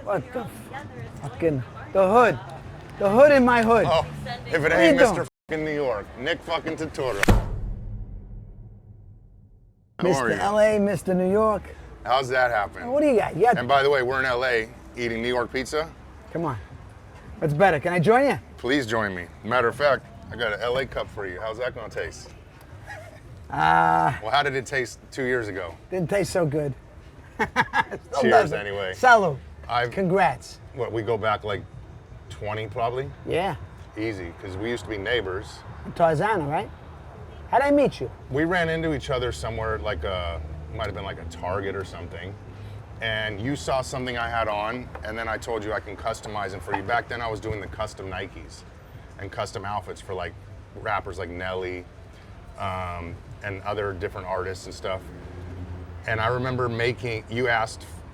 What the fucking... The hood. The hood in my hood. Oh, if it ain't Mr. fucking New York, Nick fucking Turturro. Mr. LA, Mr. New York. How's that happen? What do you got? And by the way, we're in LA eating New York pizza. Come on. What's better? Can I join you? Please join me. Matter of fact, I got an LA cup for you. How's that gonna taste? Well, how did it taste 2 years ago? Didn't taste so good. Cheers anyway. Salud. Congrats. What, we go back like 20 probably? Yeah. Easy, because we used to be neighbors. Tarzana, right? How'd I meet you? We ran into each other somewhere like might have been like a Target or something. And you saw something I had on, and then I told you I can customize them for you. Back then I was doing the custom Nikes and custom outfits for like rappers like Nelly and other different artists and stuff. And I remember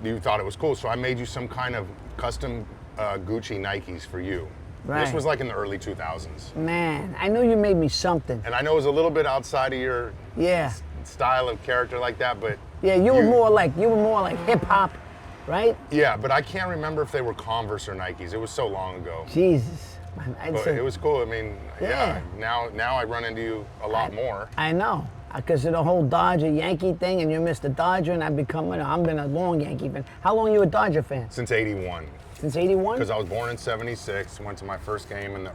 you thought it was cool, so I made you some kind of custom Gucci Nikes for you. Right. This was like in the early 2000s. Man, I knew you made me something. And I know it was a little bit outside of your style of character like that, but yeah, you were more like hip hop, right? Yeah, but I can't remember if they were Converse or Nikes. It was so long ago. Jesus, man, but it was cool. I mean, yeah. Now I run into you a lot more. I know, because of the whole Dodger Yankee thing, and you're Mr. Dodger, and I've been a long Yankee fan. How long you a Dodger fan? Since '81. Since '81? Because I was born in '76. Went to my first game in the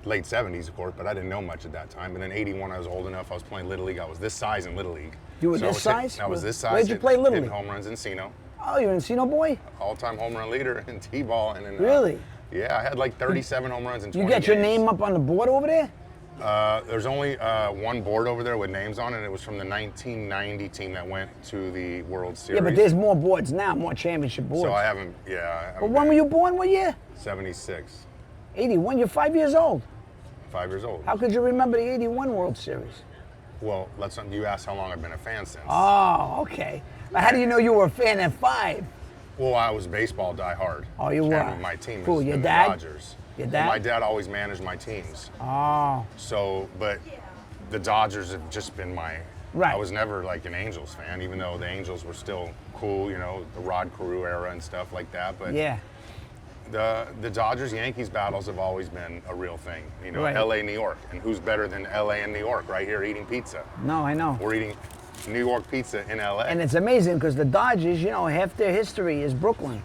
late '70s, of course, but I didn't know much at that time. And then '81, I was old enough. I was playing Little League. I was this size in Little League. You were this size? I was this size. Where'd you play Little League? In home runs in Encino. Oh, you're an Encino boy? All-time home run leader in T-ball. And in, really? Yeah, I had like 37 home runs in 20 You get your name up on the board over there? There's only one board over there with names on it, and it was from the 1990 team that went to the World Series. Yeah, but there's more boards now, more championship boards. So I haven't. But when were you born? What year? 76. 81. You're 5 years old. 5 years old. How could you remember the '81 World Series? Well, that's something you asked how long I've been a fan since. Oh, okay. But how do you know you were a fan at 5? Well, I was baseball diehard. Oh, you were. And my team Cool. was Your the dad? Dodgers. Your dad? Well, my dad always managed my teams. Oh. So, but the Dodgers have just been my. Right. I was never like an Angels fan, even though the Angels were still cool, you know, the Rod Carew era and stuff like that. But yeah. The Dodgers-Yankees battles have always been a real thing. You know, right. LA, New York. And who's better than LA and New York right here eating pizza? No, I know. We're eating New York pizza in LA. And it's amazing because the Dodgers, you know, half their history is Brooklyn.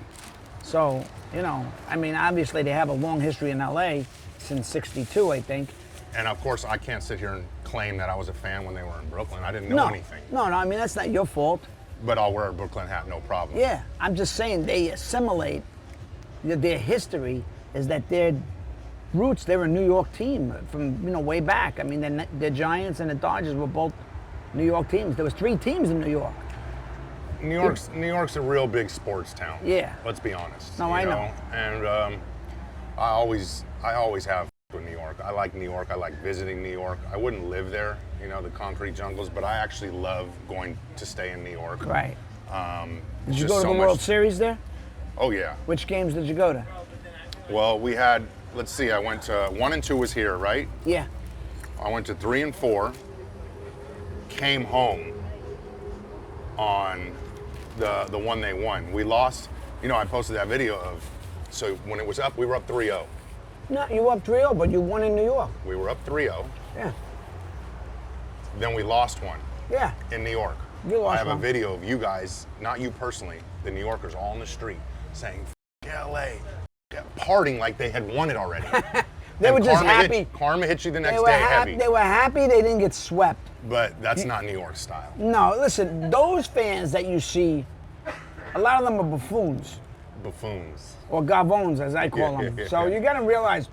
So, you know, I mean, obviously they have a long history in LA since '62, I think. And of course, I can't sit here and claim that I was a fan when they were in Brooklyn. I didn't know anything. No, I mean, that's not your fault. But I'll wear a Brooklyn hat, no problem. Yeah, I'm just saying they assimilate. Their history is that their roots, they're a New York team from, you know, way back. I mean, the Giants and the Dodgers were both New York teams. There was 3 teams in New York. New York's a real big sports town. Yeah. Let's be honest. No, I know. And I always have with New York. I like New York. I like visiting New York. I wouldn't live there, you know, the concrete jungles, but I actually love going to stay in New York. Right. Did you go to the World Series there? Oh, yeah. Which games did you go to? Well, we had, let's see, I went to 1 and 2 was here, right? Yeah. I went to 3 and 4, came home on the one they won. We lost, you know, I posted that video of, so when it was up, we were up 3-0. No, you were up 3-0, but you won in New York. We were up 3-0. Yeah. Then we lost one. Yeah. In New York. You lost I have one. a video of you guys, not you personally, the New Yorkers all in the street saying, LA, partying like they had won it already. They were just happy. Karma hit you the next day heavy. They were happy they didn't get swept. But that's not New York style. No, listen, those fans that you see, a lot of them are buffoons. Buffoons. Or gavones, as I call them. So you got to realize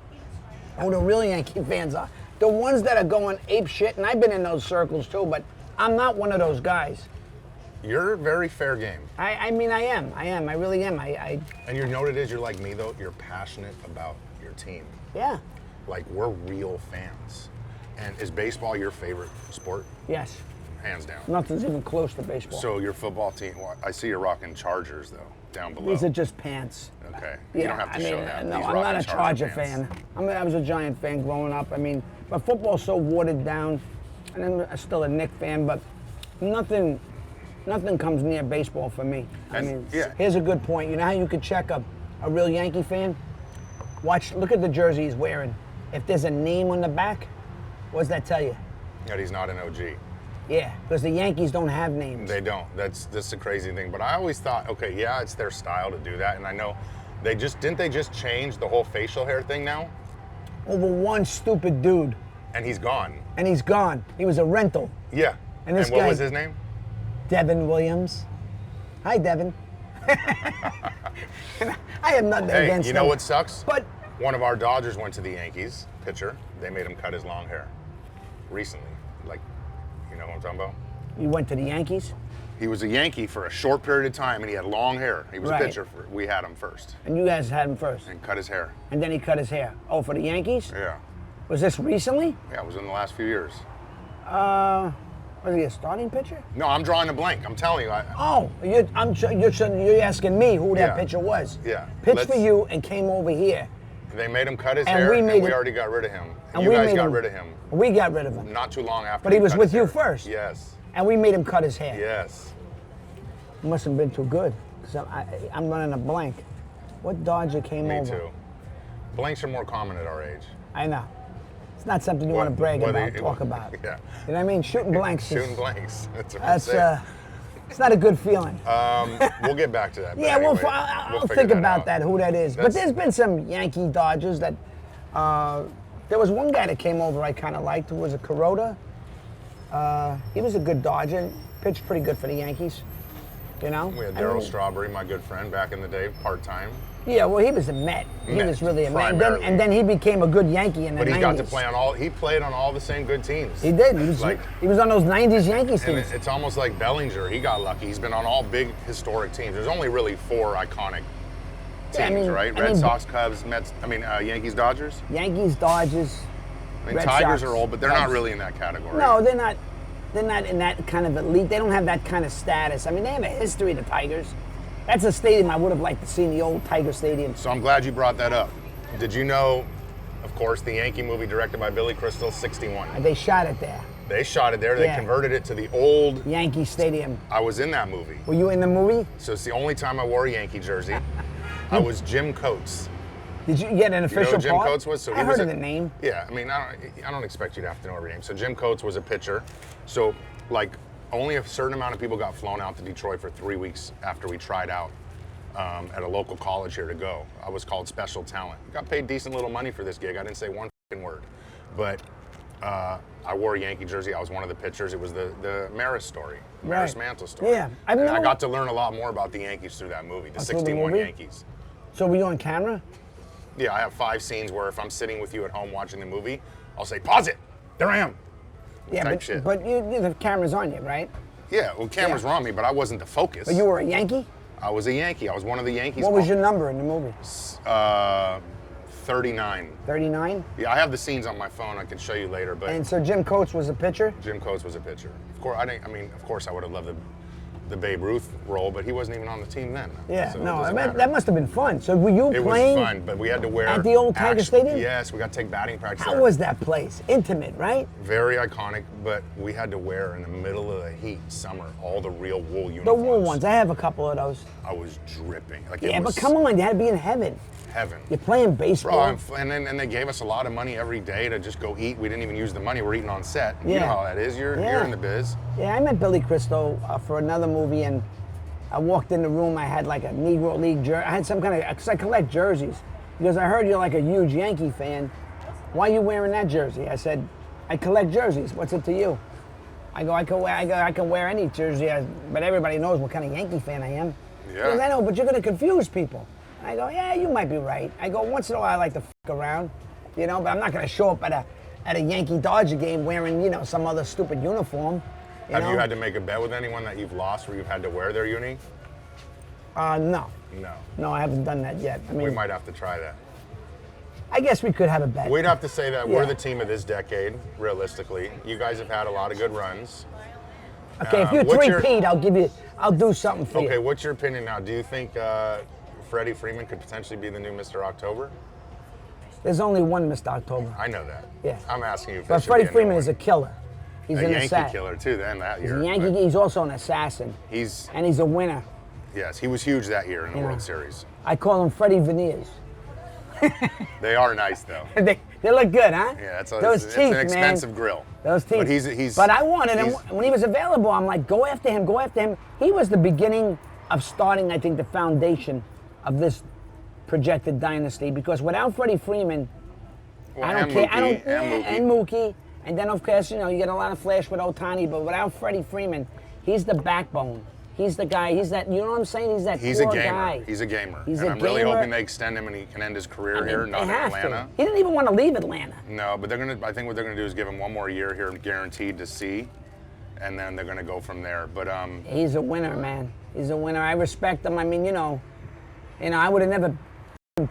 who the real Yankee fans are. The ones that are going ape shit, and I've been in those circles too, but I'm not one of those guys. You're very fair game. I mean, I am. I really am. And you know what it is? You're like me, though. You're passionate about your team. Yeah. Like, we're real fans. And is baseball your favorite sport? Yes. Hands down. Nothing's even close to baseball. So your football team, well, I see you're rocking Chargers, though, down below. These are just pants. Okay. Yeah, You don't have to show that. No, He's I'm not a rocking Charger pants. fan. I was a Giant fan growing up. I mean, but football's so watered down. And I'm still a Knick fan, but nothing Nothing comes near baseball for me. I mean, yeah. here's a good point. You know how you could check a real Yankee fan? Look at the jersey he's wearing. If there's a name on the back, what does that tell you? That he's not an OG. Yeah, because the Yankees don't have names. They don't. That's the crazy thing. But I always thought, okay, yeah, it's their style to do that. And I know didn't they just change the whole facial hair thing now? Over one stupid dude. And he's gone. And he's gone. He was a rental. Yeah. And this what guy, was his name? Devin Williams. Hi, Devin. I have nothing against him. You know what sucks? But one of our Dodgers went to the Yankees, pitcher. They made him cut his long hair recently. Like, you know what I'm talking about? You went to the Yankees? He was a Yankee for a short period of time, and he had long hair. He was Right. a pitcher. We had him first. And you guys had him first. And cut his hair. And then he cut his hair. Oh, for the Yankees? Yeah. Was this recently? Yeah, it was in the last few years. Was he a starting pitcher? No, I'm drawing a blank. I'm telling you. You're asking me who that Yeah. pitcher was. Yeah. Pitched for you and came over here. They made him cut his And hair, we and made we it- already got rid of him. And You we guys made got him- rid of him We got rid of him. not too long after. But he was cut with his you hair. first. Yes. And we made him cut his hair. Yes. Must have been too good. Because I'm running a blank. What Dodger came Me over? too. Blanks are more common at our age. I know. It's not something you want to brag about, talk about. Yeah. You know what I mean? Shooting blanks. Shooting blanks. That's what I'm That's saying. it's not a good feeling. We'll get back to that. but yeah, anyway, I'll figure think about out. that, who that is. But That's- there's been some Yankee Dodgers that. There was one guy that came over I kind of liked, who was a Kuroda. He was a good Dodger, pitched pretty good for the Yankees. You know? We had I Darryl mean, Strawberry, my good friend, back in the day, part-time. Yeah, well, he was a Met. He Met, was really a Met. primarily. And then he became a good Yankee in the 90s. But he got to play on he played on all the same good teams. He did. Like- He was on those 90s Yankees And teams. it's almost like Bellinger. He got lucky. He's been on all big historic teams. There's only really 4 iconic teams, Yeah, I mean- right? I Red mean- Sox, Cubs, Mets. Yankees, Dodgers. Yankees, Dodgers. I mean, Red Tigers Sox, are old, but they're Cubs. not really in that category. No, they're not. They're not in that kind of elite. They don't have that kind of status. I mean, they have a history, the Tigers. That's a stadium I would have liked to see in the old Tiger Stadium. So I'm glad you brought that up. Did you know, of course, the Yankee movie directed by Billy Crystal, 61. They shot it there, They shot it there. They Yeah. converted it to the old. Yankee Stadium. I was in that movie. Were you in the movie? So it's the only time I wore a Yankee jersey. I was Jim Coates. Did you get an You know official who Jim part? Coates was? So I he was heard of the name. Yeah, I mean, I don't expect you to have to know every name. So Jim Coates was a pitcher. So like only a certain amount of people got flown out to Detroit for 3 weeks after we tried out at a local college here to go. I was called special talent. Got paid decent little money for this gig. I didn't say one fucking word, but I wore a Yankee jersey. I was one of the pitchers. It was the Maris story, Maris Right. Mantle story. Yeah, I and I remember- got to learn a lot more about the Yankees through that movie, the through the 61 movie? Yankees. So were you on camera? Yeah, I have 5 scenes where if I'm sitting with you at home watching the movie, I'll say, pause it, there I am. Yeah, Type but, shit. but the camera's on you, right? Yeah, well, cameras were on me, but I wasn't the focus. But you were a Yankee? I was a Yankee. I was one of the Yankees. What was your number in the movie? 39. 39? Yeah, I have the scenes on my phone. I can show you later, but And so Jim Coates was a pitcher? Jim Coates was a pitcher. Of course, of course, I would have loved the Babe Ruth role, but he wasn't even on the team then. Yeah, So it no, doesn't that matter. must have been fun. So were you It playing? was fun, but we had to wear at the old Tiger Stadium? Yes, we got to take batting practice. How there. was that place? Intimate, right? Very iconic, but we had to wear in the middle of the heat, summer, all the real wool uniforms. The wool ones. I have a couple of those. I was dripping. Like Yeah, it but was come on, you had to be in heaven. heaven. You're playing baseball. Bro, and they gave us a lot of money every day to just go eat. We didn't even use the money. We're eating on set. You Yeah. know how that is. You're Yeah. in the biz. Yeah, I met Billy Crystal for another movie, and I walked in the room. I had like a Negro League jersey. I had some kind of, because I collect jerseys. Because I heard you're like a huge Yankee fan. Why are you wearing that jersey? I said, I collect jerseys. What's it to you? I can wear any jersey, but everybody knows what kind of Yankee fan I am. Yeah. He goes, I know, but you're going to confuse people. I go, yeah, you might be right. I go, once in a while I like to fuck around, but I'm not going to show up at a Yankee Dodger game wearing, some other stupid uniform. Have you had to make a bet with anyone that you've lost where you've had to wear their uni? No. No. No, I haven't done that yet. I mean, We might have to try that. I guess we could have a bet. We'd have to say that Yeah. we're the team of this decade, realistically. You guys have had a lot of good runs. Okay, if you what's your- three-peat, I'll do something for Okay, you. what's your opinion now? Do you think Freddie Freeman could potentially be the new Mr. October? There's only one Mr. October. I know that. Yeah. I'm asking you if But there should Freddie be a new Freeman one. is a killer. He's a an Yankee assassin. killer too. Then that He's year, a Yankee. He's also an assassin. And he's a winner. Yes, he was huge that year in the World Series. I call him Freddie Veneers. They are nice though. they look good, huh? Yeah, it's teeth, an expensive grill. Those teeth. But he's. But I wanted him when he was available. I'm like, go after him, go after him. He was the beginning of starting, I think, the foundation of this projected dynasty. Because without Freddie Freeman, Well, I don't care. And Mookie. And then, of course, you get a lot of flash with Ohtani. But without Freddie Freeman, he's the backbone. He's the guy. He's that. You know what I'm saying? He's that. He's a core gamer. guy. He's a gamer. He's and a I'm really gamer. hoping they extend him and he can end his career here, not in Atlanta. He didn't even want to leave Atlanta. No, but I think what they're gonna do is give him one more year here, guaranteed to see, and then they're gonna go from there. But he's a winner, man. He's a winner. I respect him. I mean, I would have never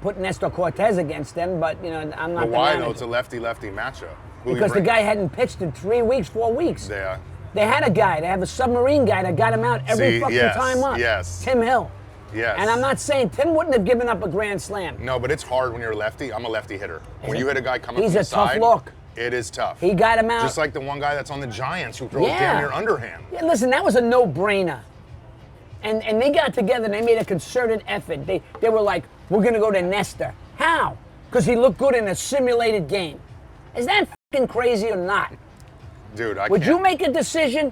put Nestor Cortez against him, but I'm not. But why the though? It's a lefty-lefty matchup. Because the guy hadn't pitched in 3 weeks, 4 weeks. Yeah. They had a guy. They have a submarine guy that got him out every time up. Yes. Tim Hill. Yes. And I'm not saying Tim wouldn't have given up a grand slam. No, but it's hard when you're a lefty. I'm a lefty hitter. When you hit a guy coming from the side, he's a tough look. It is tough. He got him out. Just like the one guy that's on the Giants who throws damn near underhand. Yeah, listen, that was a no-brainer. And they got together and they made a concerted effort. They were like, we're going to go to Nestor. How? Because he looked good in a simulated game. Is that fucking crazy or not? Dude, Would you make a decision?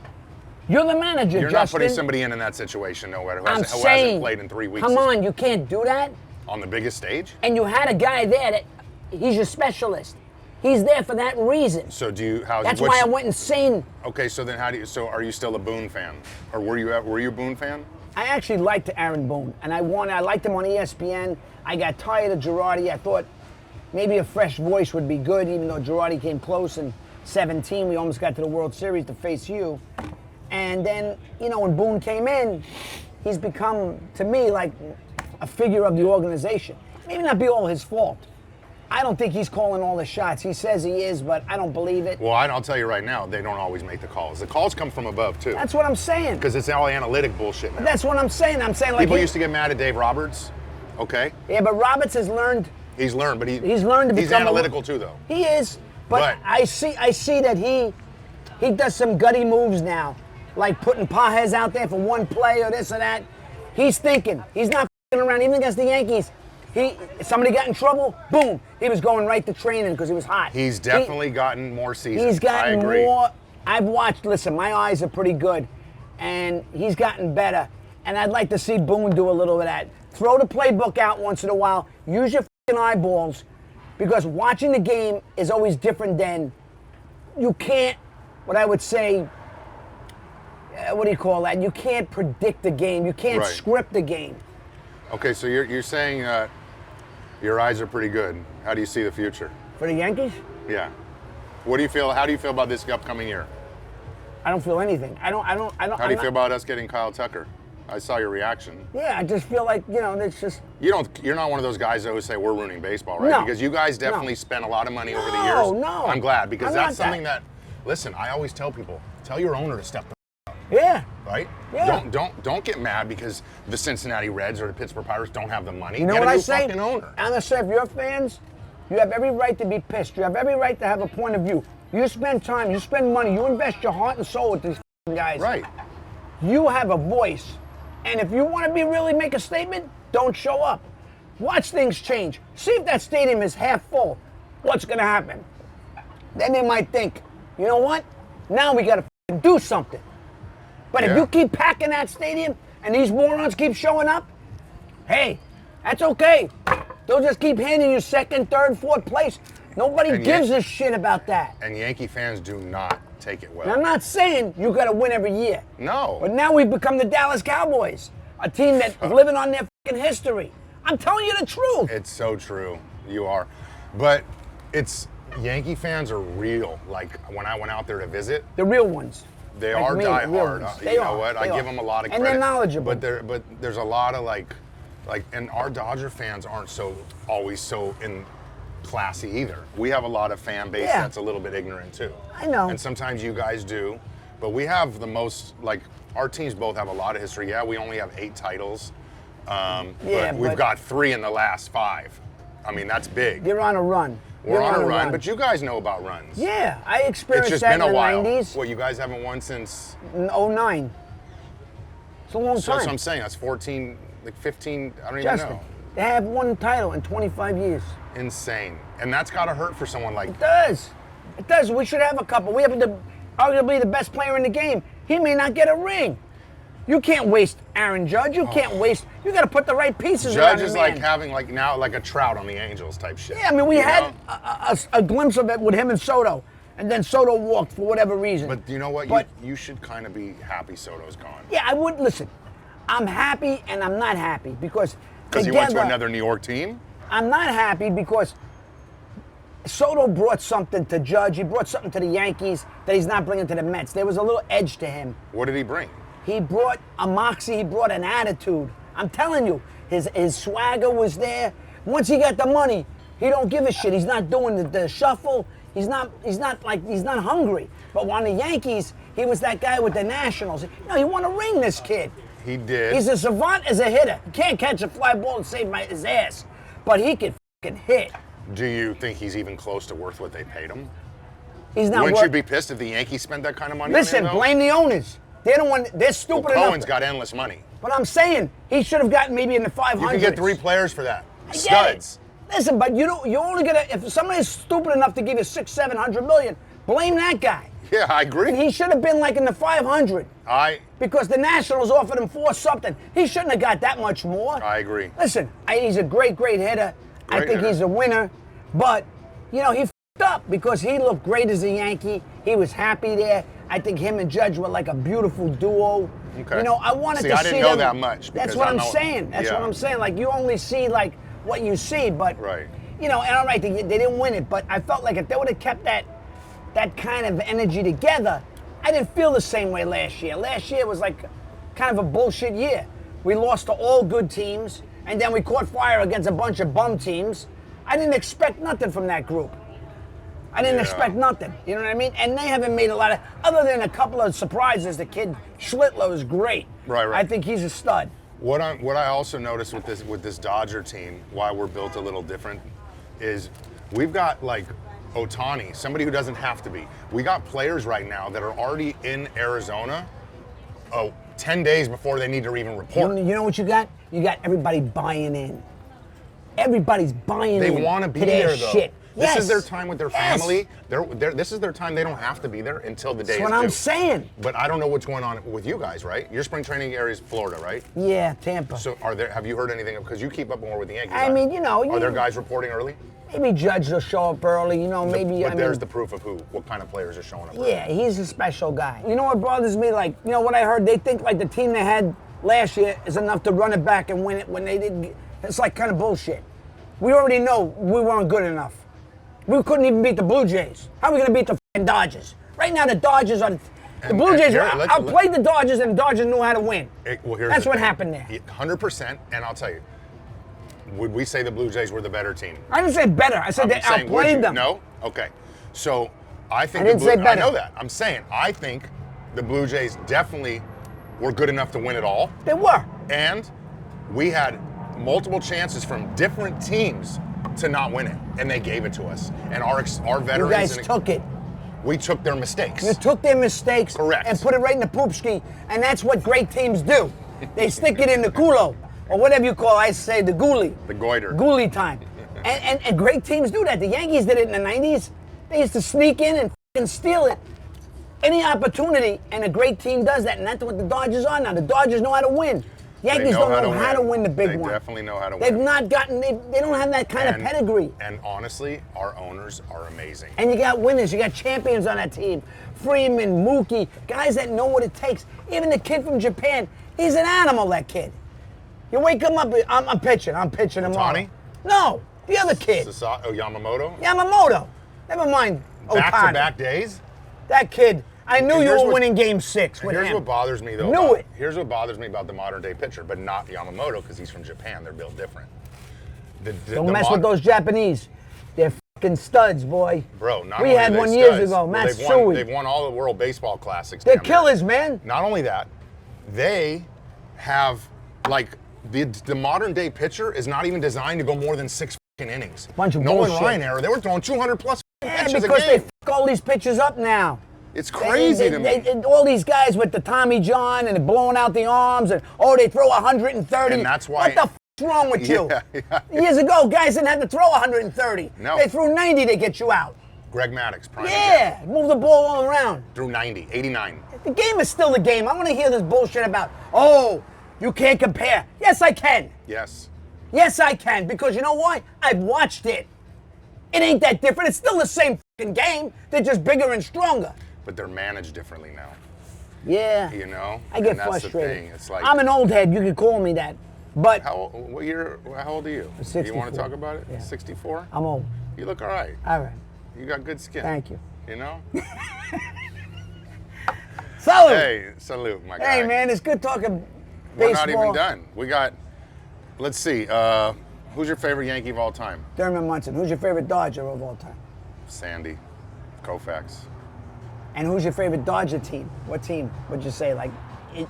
You're the manager, You're Justin. not putting somebody in that situation, no matter who I'm hasn't saying, played in 3 weeks. Come on, you can't do that. On the biggest stage? And you had a guy there that he's your specialist. He's there for that reason. So That's why I went insane. Okay, so then are you still a Boone fan? Or were you a Boone fan? I actually liked Aaron Boone, and I liked him on ESPN. I got tired of Girardi. I thought maybe a fresh voice would be good, even though Girardi came close in 17. We almost got to the World Series to face you. And then, when Boone came in, he's become, to me, like a figure of the organization. Maybe not be all his fault. I don't think he's calling all the shots. He says he is, but I don't believe it. Well, I'll tell you right now, they don't always make the calls. The calls come from above, too. That's what I'm saying. Because it's all analytic bullshit now. That's what I'm saying. I'm saying, like, people used to get mad at Dave Roberts. Okay. Yeah, but Roberts has learned. He's learned, but he's learned to become. He's analytical too, though. He is, but I see that he does some gutty moves now, like putting Pajes out there for one play or this or that. He's thinking. He's not f***ing around. Even against the Yankees, somebody got in trouble. Boom. He was going right to training because he was hot. He's definitely gotten more seasoned. He's gotten I agree. more. I've watched. Listen, my eyes are pretty good, and he's gotten better. And I'd like to see Boone do a little of that. Throw the playbook out once in a while. Use your f***ing eyeballs, because watching the game is always different than you can't. What I would say. What do you call that? You can't predict the game. You can't script the game. Okay, so you're saying your eyes are pretty good. How do you see the future for the Yankees? Yeah. What do you feel? How do you feel about this upcoming year? I don't feel anything. I don't. How do you feel about us getting Kyle Tucker? I saw your reaction. Yeah, I just feel like it's just. You're not one of those guys though who say we're ruining baseball, right? No. Because you guys definitely spent a lot of money over the years. No. I'm glad because that's something that. Listen, I always tell people, tell your owner to step the up. Yeah. Right? Yeah. Don't get mad because the Cincinnati Reds or the Pittsburgh Pirates don't have the money. You know Get what a I new say? fucking owner. I'm gonna say, if you're fans, you have every right to be pissed. You have every right to have a point of view. You spend time, you spend money, you invest your heart and soul with these guys. Right. You have a voice. And if you want to really make a statement, don't show up. Watch things change. See if that stadium is half full. What's going to happen? Then they might think, you know what? Now we got to do something. But if you keep packing that stadium and these morons keep showing up, hey, that's okay. They'll just keep handing you second, third, fourth place. Nobody gives a shit about that. And Yankee fans do not take it well. And I'm not saying you got to win every year. No. But now we've become the Dallas Cowboys, a team that's living on their fucking history. I'm telling you the truth. It's so true. You are. But Yankee fans are real. Like when I went out there to visit. The real ones. They like are diehard. You know what? I give them a lot of credit. And they're knowledgeable. But there's a lot of like, and our Dodger fans aren't always so classy either. We have a lot of fan base that's a little bit ignorant too. I know. And sometimes you guys do, but we have the most, like, our teams both have a lot of history. Yeah, we only have 8 titles, but we've got 3 in the last 5. I mean, that's big. You're on a run. We're on a run, but you guys know about runs. Yeah, I It's experienced just that been a in the while. 90s. What, you guys haven't won since? In '09. It's a long So time. that's what I'm saying. That's 14, like 15, I don't Justin, even know. they have one title in 25 years. Insane. And that's got to hurt for someone like It does. It does. We should have a couple. We have arguably the best player in the game. He may not get a ring. You can't waste Aaron Judge. You can't waste. You got to put the right pieces around Judge the is man. like having now like a Trout on the Angels type shit. Yeah, I mean, we You had know? a glimpse of it with him and Soto, and then Soto walked for whatever reason. But you know what? But- you should kind of be happy Soto's gone. Yeah, I would listen. I'm happy and I'm not happy because Because he went to another New York team? I'm not happy because Soto brought something to Judge. He brought something to the Yankees that he's not bringing to the Mets. There was a little edge to him. What did he bring? He brought a moxie. He brought an attitude. I'm telling you, his swagger was there. Once he got the money, he don't give a shit. He's not doing the shuffle. He's not hungry. But on the Yankees, he was that guy with the Nationals. He won a ring, this kid. He did. He's a savant as a hitter. He can't catch a fly ball and save his ass. But he can fucking hit. Do you think he's even close to worth what they paid him? He's not Wouldn't worth. you be pissed if the Yankees spent that kind of money Listen, on him, though? blame the owners. They're the one. They're stupid enough. Cohen's got endless money. But I'm saying he should have gotten maybe in the 500s. You can get 3 players for that. I get Studs. it. Listen, but you're only gonna if somebody's stupid enough to give you 600-700 million, blame that guy. Yeah, I agree. He should have been like in the 500 because the Nationals offered him 4 something. He shouldn't have got that much more. I agree. Listen, he's a great hitter. I think he's a winner, but he f***ed up because he looked great as a Yankee. He was happy there. I think him and Judge were like a beautiful duo. Okay. I wanted to see I didn't know them. that much. That's because what I I'm know- saying. That's what yeah. I'm saying. Like you only see like what you see, but Right. and all right, they didn't win it, but I felt like if they would have kept that kind of energy together, I didn't feel the same way last year. Last year was like kind of a bullshit year. We lost to all good teams, and then we caught fire against a bunch of bum teams. I didn't expect nothing from that group. I didn't Yeah. expect nothing. You know what I mean? And they haven't made a lot of, other than a couple of surprises. The kid Schlittler is great. Right. I think he's a stud. What I also noticed with this Dodger team, why we're built a little different, is we've got like Ohtani, somebody who doesn't have to be. We got players right now that are already in Arizona 10 days before they need to even report. You know what you got? You got everybody buying in. Everybody's buying They in. want to be to their there, though. shit. This Yes. is their time with their Yes. family. This is their time. They don't have to be there until the day That's is what I'm due. saying. But I don't know what's going on with you guys, right? Your spring training area is Florida, right? Yeah, Tampa. So have you heard anything? Because you keep up more with the Yankees. I mean, Are there guys reporting early? maybe Judge will show up early. Maybe. But there's the proof of what kind of players are showing up. Yeah, he's a special guy. You know what bothers me? Like, what I heard? They think like the team they had last year is enough to run it back and win it when they didn't. It's like kind of bullshit. We already know we weren't good enough. We couldn't even beat the Blue Jays. How are we going to beat the f***ing Dodgers? Right now, the Dodgers are. The Blue Jays outplayed the Dodgers, and the Dodgers knew how to win. That's what happened there. 100%. And I'll tell you, would we say the Blue Jays were the better team? I didn't say better. I said they outplayed them. No? Okay. So I think I didn't say better. I know that. I'm saying I think the Blue Jays definitely were good enough to win it all. They were. And we had multiple chances from different teams to not win it, and they gave it to us. And our veterans. You guys took it. We took their mistakes. You took their mistakes. Correct. And put it right in the poop ski, and that's what great teams do. They stick it in the culo, or whatever you call. I say the goolie. The goiter. Goolie time. and great teams do that. The Yankees did it in the '90s. They used to sneak in and f***ing steal it. Any opportunity, and a great team does that, and that's what the Dodgers are now. The Dodgers know how to win. Yankees don't know how to win the big one. They definitely know how to win. They've not gotten. They don't have that kind of pedigree. And honestly, our owners are amazing. And you got winners, you got champions on that team. Freeman, Mookie, guys that know what it takes. Even the kid from Japan, he's an animal, that kid. You wake him up, I'm pitching tomorrow. Ohtani? No, the other kid. Yamamoto? Yamamoto. Never mind Ohtani. Back-to-back days? That kid, I knew you were winning game 6 with him. Here's what bothers me, though. Knew it. Here's what bothers me about the modern-day pitcher, but not Yamamoto, because he's from Japan. They're built different. Don't mess with those Japanese. They're fucking studs, boy. Bro, not we only had are they one years studs, ago, well, Matsui. they've won all the World Baseball Classics. They're damn near. killers, man. Not only that, they have, like, the modern-day pitcher is not even designed to go more than 6 innings. Bunch of Nolan bullshit. Ryan era, they were throwing 200 plus Yeah, pitches a because they game. f all these pitches up now. It's crazy to me. All these guys with the Tommy John and blowing out the arms and they throw 130. And that's why. What the f***'s wrong with you? Yeah. Years ago, guys didn't have to throw 130. No. They threw 90 to get you out. Greg Maddux, prime Yeah, move the ball all around. threw 90, 89. The game is still the game. I want to hear this bullshit about, you can't compare. Yes, I can. Yes. Yes, I can, because you know why? I've watched it. It ain't that different. It's still the same fucking game. They're just bigger and stronger. But they're managed differently now. Yeah. You know? I get And that's frustrated. the thing. It's like, I'm an old head. You can call me that. But how old are you? 64. You want to talk about it? Yeah. 64? I'm old. You look all right. All right. You got good skin. Thank you. You know? Salute. Hey, salute, my guy. Hey, man, it's good talking We're baseball. not even done. We got, let's see, who's your favorite Yankee of all time? Thurman Munson. Who's your favorite Dodger of all time? Sandy Koufax. And who's your favorite Dodger team? What team would you say, like,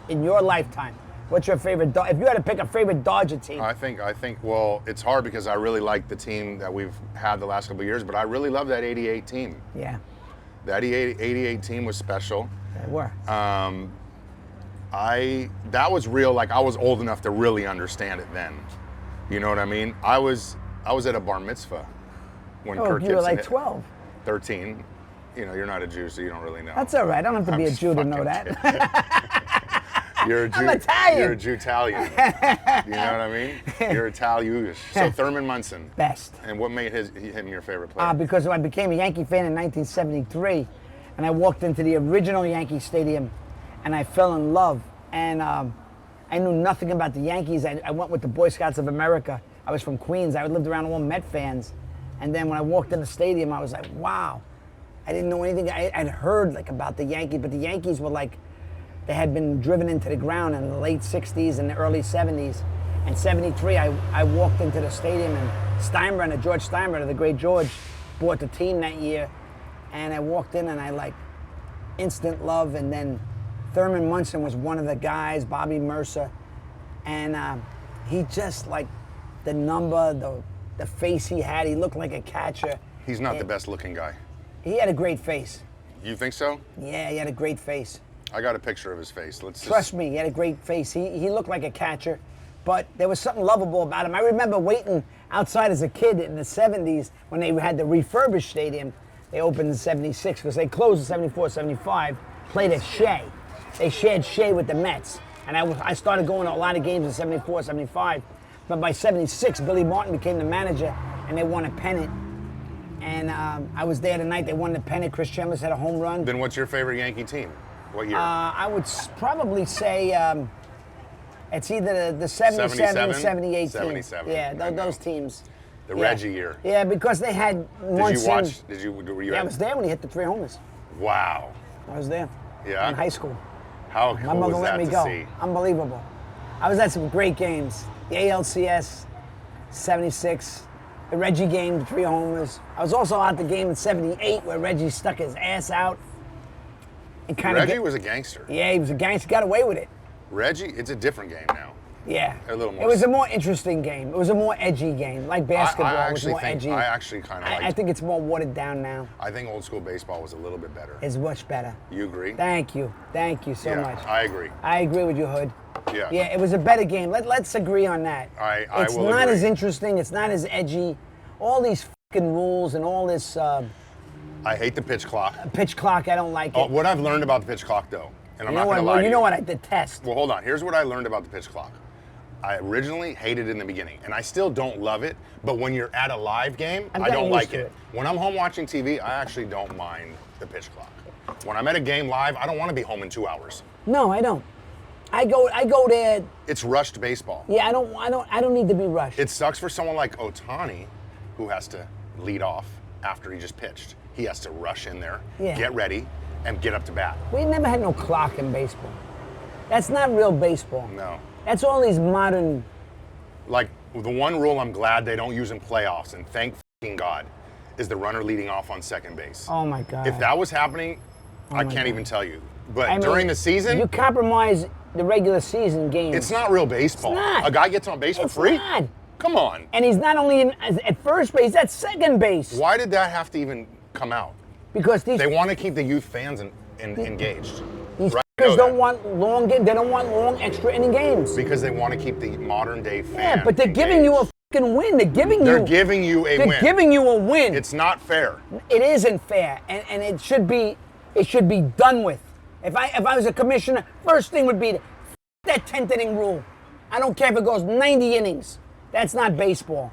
in your lifetime? What's your favorite if you had to pick a favorite Dodger team? I think, well, it's hard because I really like the team that we've had the last couple of years, but I really love that 88 team. Yeah, That 88 team was special. they were. That was real, like I was old enough to really understand it then. You know what I mean? I was at a bar mitzvah when Kirk you were Gibson like hit 12. 13. You know, you're not a Jew, so you don't really know. That's all right. I don't have to be a I'm Jew to know fucking that. You're a Jew. I'm Italian. You're a Jew-Italian. You know what I mean? You're Italian. So Thurman Munson. Best. And what made him your favorite player? Because I became a Yankee fan in 1973, and I walked into the original Yankee Stadium, and I fell in love. And I knew nothing about the Yankees. I went with the Boy Scouts of America. I was from Queens. I lived around all Met fans. And then when I walked in the stadium, I was like, wow. I didn't know anything. I'd heard like about the Yankees, but the Yankees were like, they had been driven into the ground in the late 60s and the early 70s. And 73, I walked into the stadium, and Steinbrenner, George Steinbrenner, the great George, bought the team that year. And I walked in and I like instant love. And then Thurman Munson was one of the guys, Bobby Mercer. And he just like the number, the face he had, he looked like a catcher. He's not the best looking guy. He had a great face. You think so? Yeah, he had a great face. I got a picture of his face. Trust me, he had a great face. He looked like a catcher, but there was something lovable about him. I remember waiting outside as a kid in the 70s when they had the refurbished stadium. They opened in 76 because they closed in 74, 75, played at Shea. They shared Shea with the Mets. And I started going to a lot of games in 74, 75. But by 76, Billy Martin became the manager, and they won a pennant. And I was there the night they won the pennant. Chris Chambers had a home run. Then what's your favorite Yankee team? What year? I would probably say it's either the 77, 78 team. 77. Yeah, those teams. The Reggie year. Yeah, because they had Munson. Were you Yeah, I at? was there when he hit the 3 homers. Wow. I was there. Yeah? In high school. How My cool mother was let that me to go. see? Unbelievable. I was at some great games. The ALCS, 76. The Reggie game, the 3 homers. I was also at the game in 78 where Reggie stuck his ass out. And Reggie was a gangster. Yeah, he was a gangster. Got away with it. Reggie, it's a different game now. Yeah. A little more. It was a more interesting game. It was a more edgy game. Like basketball, I it was more edgy. I actually kind of I think it's more watered down now. I think old school baseball was a little bit better. It's much better. You agree? Thank you. Thank you so Yeah, much. I agree. I agree with you, Hood. Yeah. Yeah, it was a better game. Let's agree on that. I It's will not agree. as interesting. It's not as edgy. All these fucking rules and all this I hate the pitch clock. pitch clock, I don't like it. What I've learned about the pitch clock, though, and I'm you not know going to what? lie to You know what I detest? Well, hold on. Here's what I learned about the pitch clock. I originally hated it in the beginning, and I still don't love it. But when you're at a live game, I've I gotten don't used like to it. it. When I'm home watching TV, I actually don't mind the pitch clock. When I'm at a game live, I don't want to be home in 2 hours. No, I don't. I go there. It's rushed baseball. Yeah, I don't need to be rushed. It sucks for someone like Ohtani, who has to lead off after he just pitched. He has to rush in there, Yeah. get ready, and get up to bat. We never had no clock in baseball. That's not real baseball. No. That's all these modern. Like, the one rule I'm glad they don't use in playoffs, and thank fucking God, is the runner leading off on second base. Oh my God. If that was happening, I my can't God. even tell you. But I mean, during the season, you compromise the regular season games. it's not real baseball. It's not. A guy gets on base for It's free? not. Come on. And he's not only at first base, he's at second base. Why did that have to even come out? Because They want to keep the youth fans engaged. these Right? f***ers don't want long they don't want long extra inning games. Because they want to keep the modern day fan Yeah, but they're giving you a f***ing win. They're giving They're giving you a They're win. giving you a win. It's not fair. It isn't fair, and it should be done with. If I was a commissioner, first thing would be that 10th inning rule. I don't care if it goes 90 innings. That's not baseball.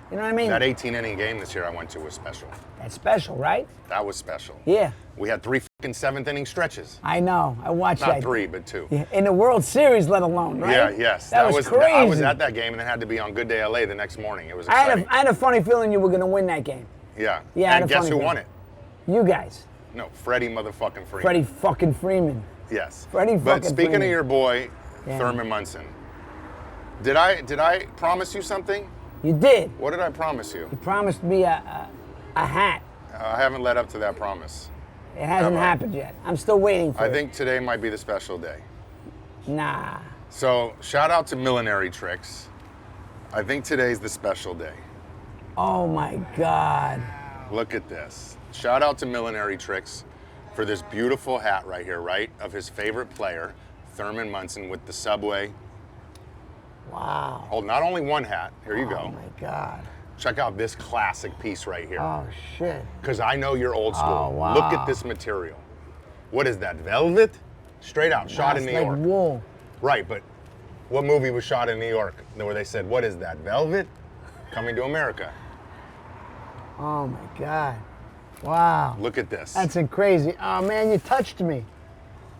You know what I mean? That 18-inning game this year I went to was special. That's special, right? That was special. Yeah. We had 3 fucking 7th-inning stretches. I know. I watched that. Not 3, but 2. Yeah, in the World Series, let alone, right? Yeah, yes. That was crazy. I was at that game and it had to be on Good Day LA the next morning. It was I exciting. had a funny feeling you were going to win that game. Yeah. Yeah, I had and a guess funny who feeling. won it? You guys. No, Freddie motherfucking Freeman. Freddie fucking Freeman. Yes. Freddie But fucking speaking Freeman. of your boy, Yeah. Thurman Munson, did I promise you something? You did. What did I promise you? You promised me a hat. I haven't led up to that promise. It hasn't Have I? happened yet. I'm still waiting for I it. think today might be the special day. Nah. So shout out to Millinery Tricks. I think today's the special day. Oh my God. Look at this. Shout out to Millinery Tricks for this beautiful hat right here, right? Of his favorite player, Thurman Munson, with the Subway. Wow. Hold, not only one hat. Here you Oh go. my God. Check out this classic piece right here. Oh shit. Because I know you're old school. Oh, wow. Look at this material. What is that, velvet? Straight out, shot in That's New like York. wool. Right, but what movie was shot in New York where they said, what is that, velvet? Coming to America. Oh my God. Wow. Look at this. That's crazy. Oh man, you touched me.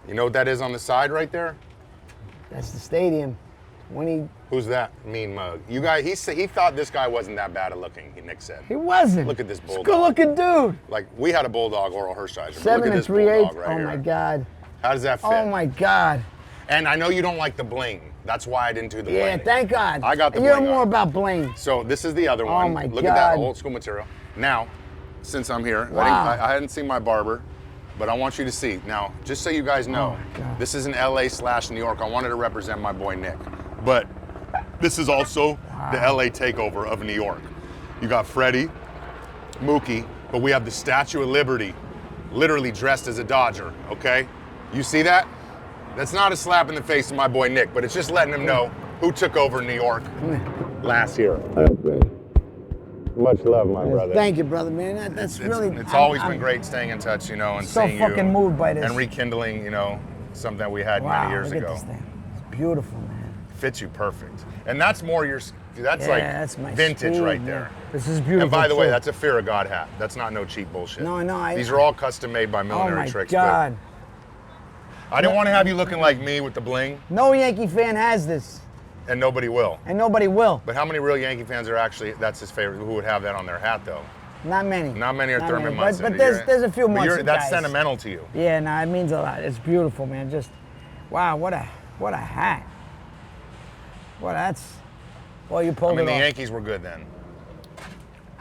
You know what that is on the side right there? That's the stadium. When he Who's that mean mug? You guys, he thought this guy wasn't that bad at looking, Nick said. wasn't. Look at this He's a bulldog. good looking dude. Like, we had a bulldog, Oral Hershiser. But 7 look at and this 3/8. bulldog right Oh here. my God. How does that fit? Oh my God. And I know you don't like the bling. That's why I didn't do the Yeah, bling. thank God. I got the You're bling more on. about bling. So this is the other one. my Look at that God. old school material. Now, since I'm here, Wow. I hadn't seen my barber, but I want you to see. Now, just so you guys know, my God. this is in LA/New York. I wanted to represent my boy Nick. But this is also the LA takeover of New York. You got Freddie, Mookie, but we have the Statue of Liberty, literally dressed as a Dodger, okay? You see that? That's not a slap in the face to my boy Nick, but it's just letting him know who took over New York last year. Much love, my brother. Thank you, brother, man. That's really. It's always been great staying in touch, and so seeing fucking you moved by this. and rekindling, something that we had Wow, many years look ago. at this thing. It's beautiful, man. Fits you perfect, and that's more that's Yeah, like that's my vintage speed, right man. there. This is beautiful. And by the way, too. that's a Fear of God hat. That's not no cheap bullshit. No, These are all custom made by Oh Millinery my Tricks. God. But I didn't want to have you looking like me with the bling, No Yankee fan has this, and nobody will. and nobody will. But how many real Yankee fans are actually, that's his favorite, who would have that on their hat though? Not many. Not many are Thurman many. Munson. But there's a few But Munson that's guys. sentimental to you. Yeah, no, it means a lot. It's beautiful, man. Just, wow, what a hat. Well, you I pulled mean, it the off. Yankees were good then.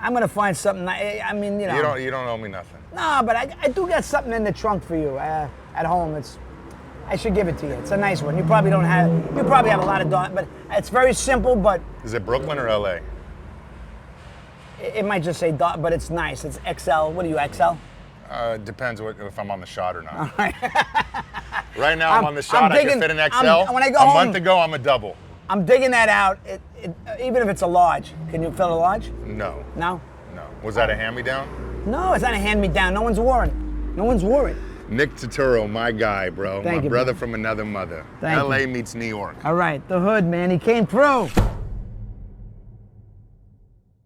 I'm gonna find something. I mean, You don't owe me nothing. No, but I do got something in the trunk for you at home. I should give it to you. It's a nice one. You probably don't have. You probably have a lot of but it's very simple. But Is it Brooklyn or LA? it might just say dot, but it's nice. It's XL. What are you, XL? Depends if I'm on the shot or not. Right now I'm on the shot. I'm I digging- can fit an I'm- XL. when I go a home- month ago, I'm a double. I'm digging that out. Even if it's a large, can you fill a large? No. No. No. Was that a hand-me-down? No, it's not a hand-me-down. No one's worried. No one's worried. Nick Turturro, my guy, bro. Thank my you, brother bro. from another mother. Thank LA you. meets New York. All right, the hood, man. He came through.